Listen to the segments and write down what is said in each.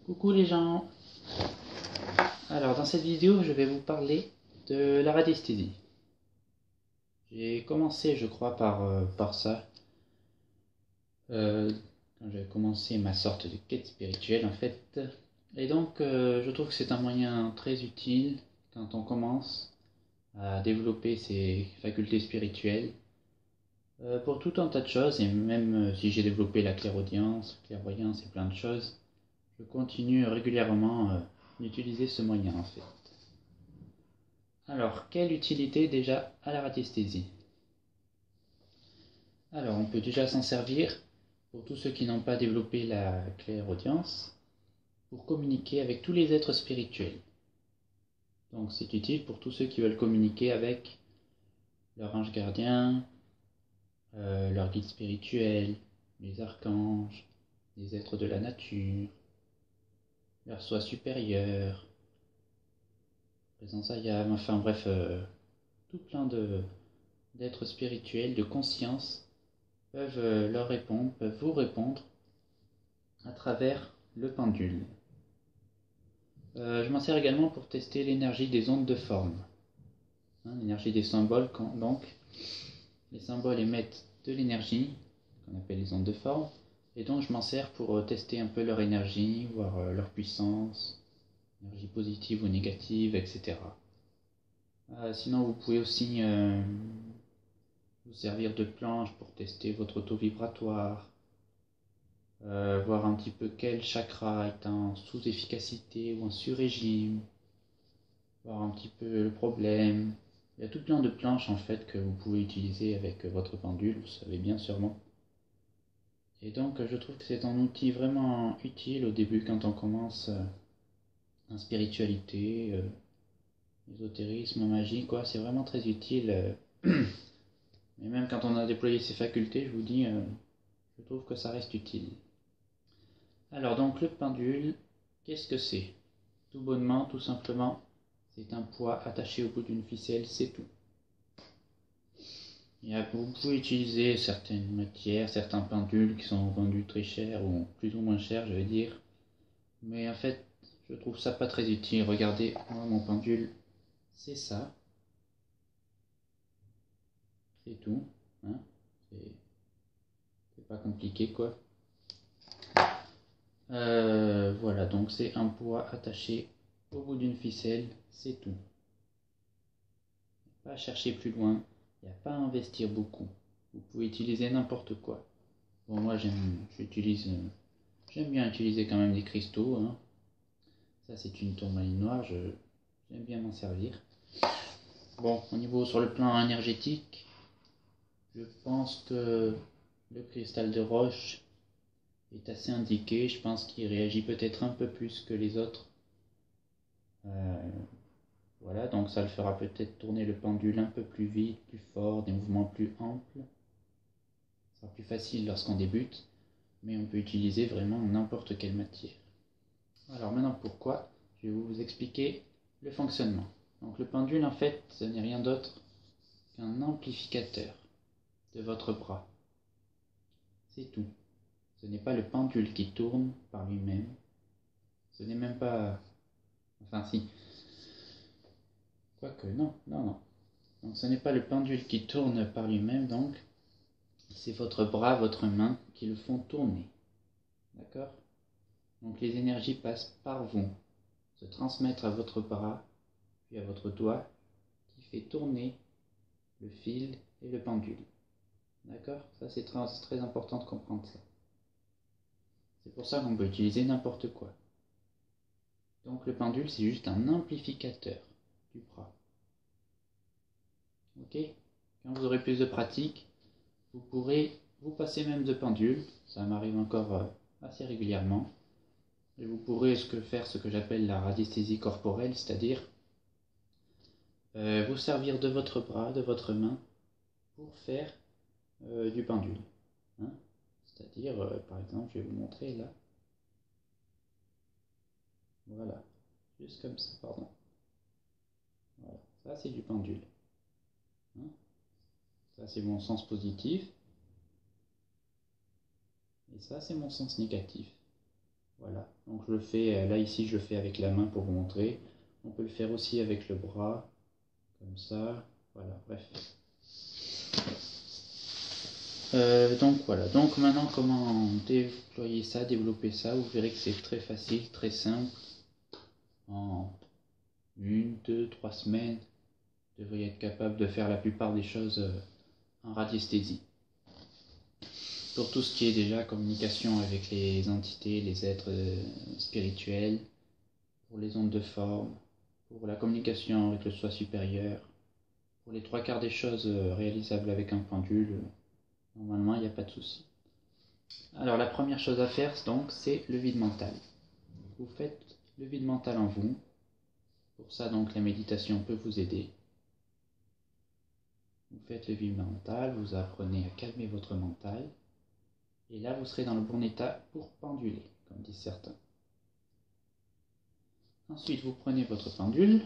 Coucou les gens. Alors dans cette vidéo je vais vous parler de la radiesthésie. J'ai commencé je crois par ça quand j'ai commencé ma sorte de quête spirituelle en fait. Et donc je trouve que c'est un moyen très utile quand on commence à développer ses facultés spirituelles pour tout un tas de choses. Et même si j'ai développé la clairaudience, clairvoyance et plein de choses, je continue régulièrement d'utiliser ce moyen en fait. Alors, quelle utilité déjà à la radiesthésie? Alors, on peut déjà s'en servir pour tous ceux qui n'ont pas développé la clairaudience pour communiquer avec tous les êtres spirituels. Donc, c'est utile pour tous ceux qui veulent communiquer avec leur ange gardien, leur guide spirituel, les archanges, les êtres de la nature, leur soi supérieur, présence ayam, enfin bref, tout plein d'êtres spirituels, de conscience peuvent leur répondre, peuvent vous répondre à travers le pendule. Je m'en sers également pour tester l'énergie des ondes de forme. L'énergie des symboles, donc les symboles émettent de l'énergie, qu'on appelle les ondes de forme, et donc je m'en sers pour tester un peu leur énergie, voir leur puissance, énergie positive ou négative, etc. Sinon vous pouvez aussi vous servir de planche pour tester votre taux vibratoire, voir un petit peu quel chakra est en sous-efficacité ou en sur-régime, voir un petit peu le problème. Il y a tout plein de planches en fait que vous pouvez utiliser avec votre pendule, vous savez bien sûrement. Et donc je trouve que c'est un outil vraiment utile au début quand on commence en spiritualité, ésotérisme, magie, quoi. C'est vraiment très utile. Mais même quand on a déployé ses facultés, je vous dis, je trouve que ça reste utile. Alors donc le pendule, qu'est-ce que c'est? Tout bonnement, tout simplement, c'est un poids attaché au bout d'une ficelle, c'est tout. Vous pouvez utiliser certaines matières, certains pendules qui sont vendus très cher ou plus ou moins cher, je veux dire. Mais en fait, je trouve ça pas très utile. Regardez, moi mon pendule, c'est ça. C'est tout. Hein, c'est pas compliqué quoi. Voilà, donc c'est un poids attaché au bout d'une ficelle, c'est tout. Pas à chercher plus loin, il n'y a pas à investir beaucoup. Vous pouvez utiliser n'importe quoi. Bon, moi j'aime bien utiliser quand même des cristaux. Hein. Ça c'est une tourmaline noire, j'aime bien m'en servir. Bon, au niveau sur le plan énergétique, je pense que le cristal de roche est assez indiqué. Je pense qu'il réagit peut-être un peu plus que les autres. Voilà, donc ça le fera peut-être tourner le pendule un peu plus vite, plus fort, des mouvements plus amples. Ce sera plus facile lorsqu'on débute, mais on peut utiliser vraiment n'importe quelle matière. Alors maintenant pourquoi? Je vais vous expliquer le fonctionnement. Donc le pendule en fait ce n'est rien d'autre qu'un amplificateur de votre bras. C'est tout. Ce n'est pas le pendule qui tourne par lui-même. Ce n'est même pas... Enfin si. Quoique non. Donc ce n'est pas le pendule qui tourne par lui-même donc. C'est votre bras, votre main qui le font tourner. D'accord? Donc les énergies passent par vous, se transmettre à votre bras, puis à votre doigt, qui fait tourner le fil et le pendule. D'accord? Ça c'est très important de comprendre ça. C'est pour ça qu'on peut utiliser n'importe quoi. Donc le pendule c'est juste un amplificateur du bras. Ok? Quand vous aurez plus de pratique, vous pourrez vous passer même de pendule. Ça m'arrive encore assez régulièrement. Et vous pourrez faire ce que j'appelle la radiesthésie corporelle, c'est-à-dire vous servir de votre bras, de votre main, pour faire du pendule. Hein, c'est-à-dire, par exemple, je vais vous montrer là. Voilà, juste comme ça, pardon. Voilà, ça c'est du pendule. Hein, ça c'est mon sens positif. Et ça c'est mon sens négatif. Voilà, donc je le fais, là ici je le fais avec la main pour vous montrer. On peut le faire aussi avec le bras, comme ça, voilà, bref. Donc voilà, donc maintenant comment déployer ça, développer ça, vous verrez que c'est très facile, très simple. En 1, 2, 3 semaines, vous devriez être capable de faire la plupart des choses en radiesthésie. Pour tout ce qui est déjà communication avec les entités, les êtres spirituels, pour les ondes de forme, pour la communication avec le soi supérieur, pour les 3/4 des choses réalisables avec un pendule, normalement il n'y a pas de souci. Alors la première chose à faire donc c'est le vide mental. Vous faites le vide mental en vous. Pour ça donc la méditation peut vous aider. Vous faites le vide mental, vous apprenez à calmer votre mental. Et là vous serez dans le bon état pour penduler, comme disent certains. Ensuite vous prenez votre pendule.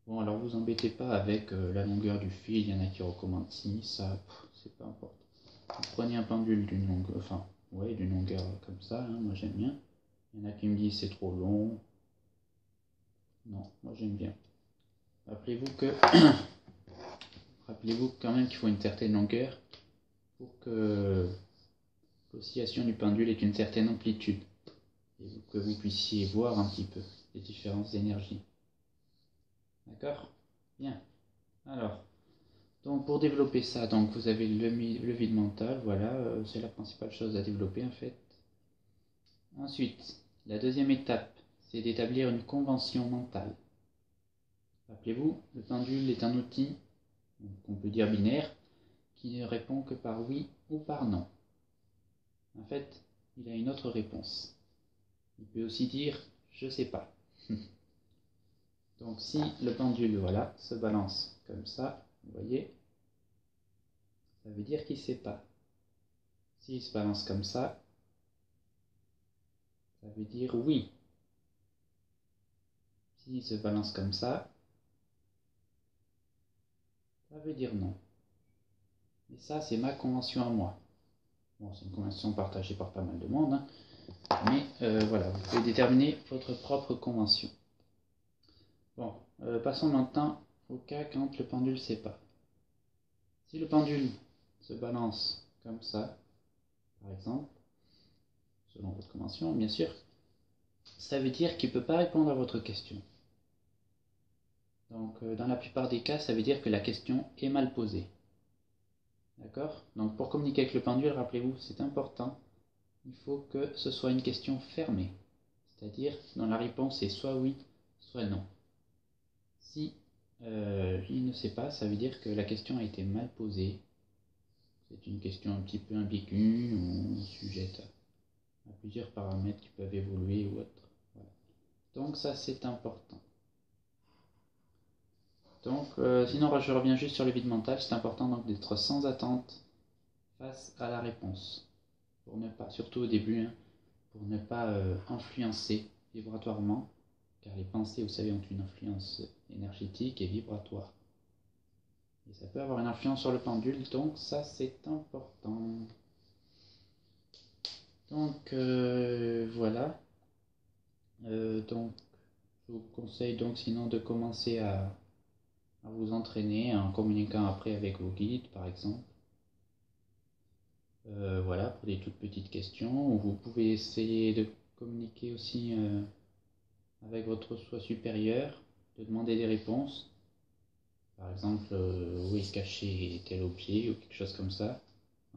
Bon alors vous embêtez pas avec la longueur du fil, il y en a qui recommandent 6, ça c'est pas important. Vous prenez un pendule d'une longueur, d'une longueur comme ça, hein, moi j'aime bien. Il y en a qui me disent c'est trop long. Non, moi j'aime bien. Rappelez-vous quand même qu'il faut une certaine longueur pour que l'oscillation du pendule ait une certaine amplitude et que vous puissiez voir un petit peu les différences d'énergie. D'accord? Bien. Alors, donc pour développer ça, donc vous avez le vide mental, voilà, c'est la principale chose à développer en fait. Ensuite, la deuxième étape, c'est d'établir une convention mentale. Rappelez-vous, le pendule est un outil, qu'on peut dire binaire, qui ne répond que par oui ou par non. En fait, il a une autre réponse. Il peut aussi dire je sais pas. Donc si le pendule, voilà, se balance comme ça, vous voyez, ça veut dire qu'il ne sait pas. S'il se balance comme ça veut dire oui. S'il se balance comme ça veut dire non. Et ça, c'est ma convention à moi. Bon, c'est une convention partagée par pas mal de monde, hein. Mais voilà, vous pouvez déterminer votre propre convention. Bon, passons maintenant au cas quand le pendule ne sait pas. Si le pendule se balance comme ça, par exemple, selon votre convention, bien sûr, ça veut dire qu'il ne peut pas répondre à votre question. Donc, dans la plupart des cas, ça veut dire que la question est mal posée. D'accord? Donc, pour communiquer avec le pendule, rappelez-vous, c'est important, il faut que ce soit une question fermée. C'est-à-dire, dont la réponse est soit oui, soit non. Si il ne sait pas, ça veut dire que la question a été mal posée. C'est une question un petit peu ambiguë ou sujette à plusieurs paramètres qui peuvent évoluer ou autre. Voilà. Donc ça c'est important. Donc sinon je reviens juste sur le vide mental, c'est important donc d'être sans attente face à la réponse. Pour ne pas, surtout au début, hein, pour ne pas influencer vibratoirement, car les pensées, vous savez, ont une influence énergétique et vibratoire. Et ça peut avoir une influence sur le pendule, donc ça c'est important. Donc voilà. Donc je vous conseille donc sinon de commencer à vous entraîner en communiquant après avec vos guides par exemple. Voilà, pour des toutes petites questions. Vous pouvez essayer de communiquer aussi avec votre soi supérieur, de demander des réponses. Par exemple, où est caché tel objet ou quelque chose comme ça,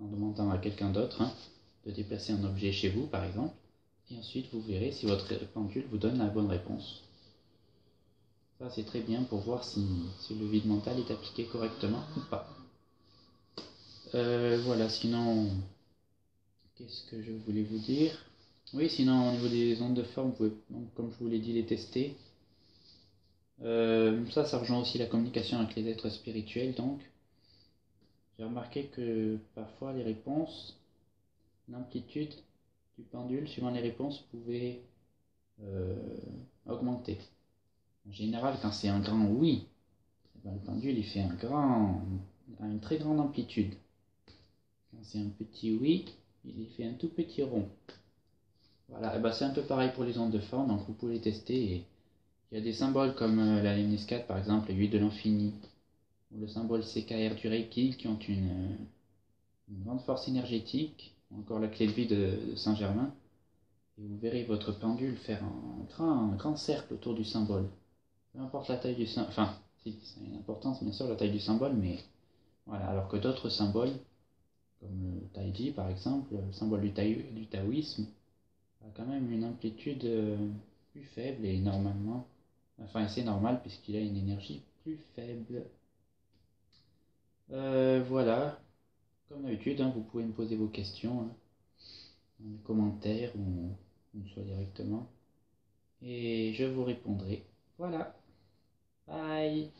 en demandant à quelqu'un d'autre de déplacer un objet chez vous par exemple. Et ensuite vous verrez si votre pendule vous donne la bonne réponse. Ça c'est très bien pour voir si le vide mental est appliqué correctement ou pas. Voilà, sinon, qu'est-ce que je voulais vous dire? Oui, sinon au niveau des ondes de forme, vous pouvez, donc, comme je vous l'ai dit, les tester. Ça rejoint aussi la communication avec les êtres spirituels, donc. J'ai remarqué que parfois les réponses, l'amplitude du pendule suivant les réponses pouvait augmenter. En général, quand c'est un grand oui, le pendule il fait une très grande amplitude. Quand c'est un petit oui, il fait un tout petit rond. Voilà, et ben, c'est un peu pareil pour les ondes de forme, donc vous pouvez tester. Et il y a des symboles comme la Lemnis 4 par exemple, le 8 de l'infini, ou le symbole CKR du Reiki qui ont une grande force énergétique, ou encore la clé de vie de Saint-Germain. Et vous verrez votre pendule faire un grand cercle autour du symbole. Peu importe la taille du symbole, enfin, si, ça a une importance bien sûr la taille du symbole, mais voilà, alors que d'autres symboles, comme le Taiji par exemple, le symbole du taoïsme, a quand même une amplitude plus faible et normalement, enfin c'est normal puisqu'il a une énergie plus faible. Voilà, comme d'habitude, hein, vous pouvez me poser vos questions hein, dans les commentaires ou soit directement et je vous répondrai. Voilà, bye.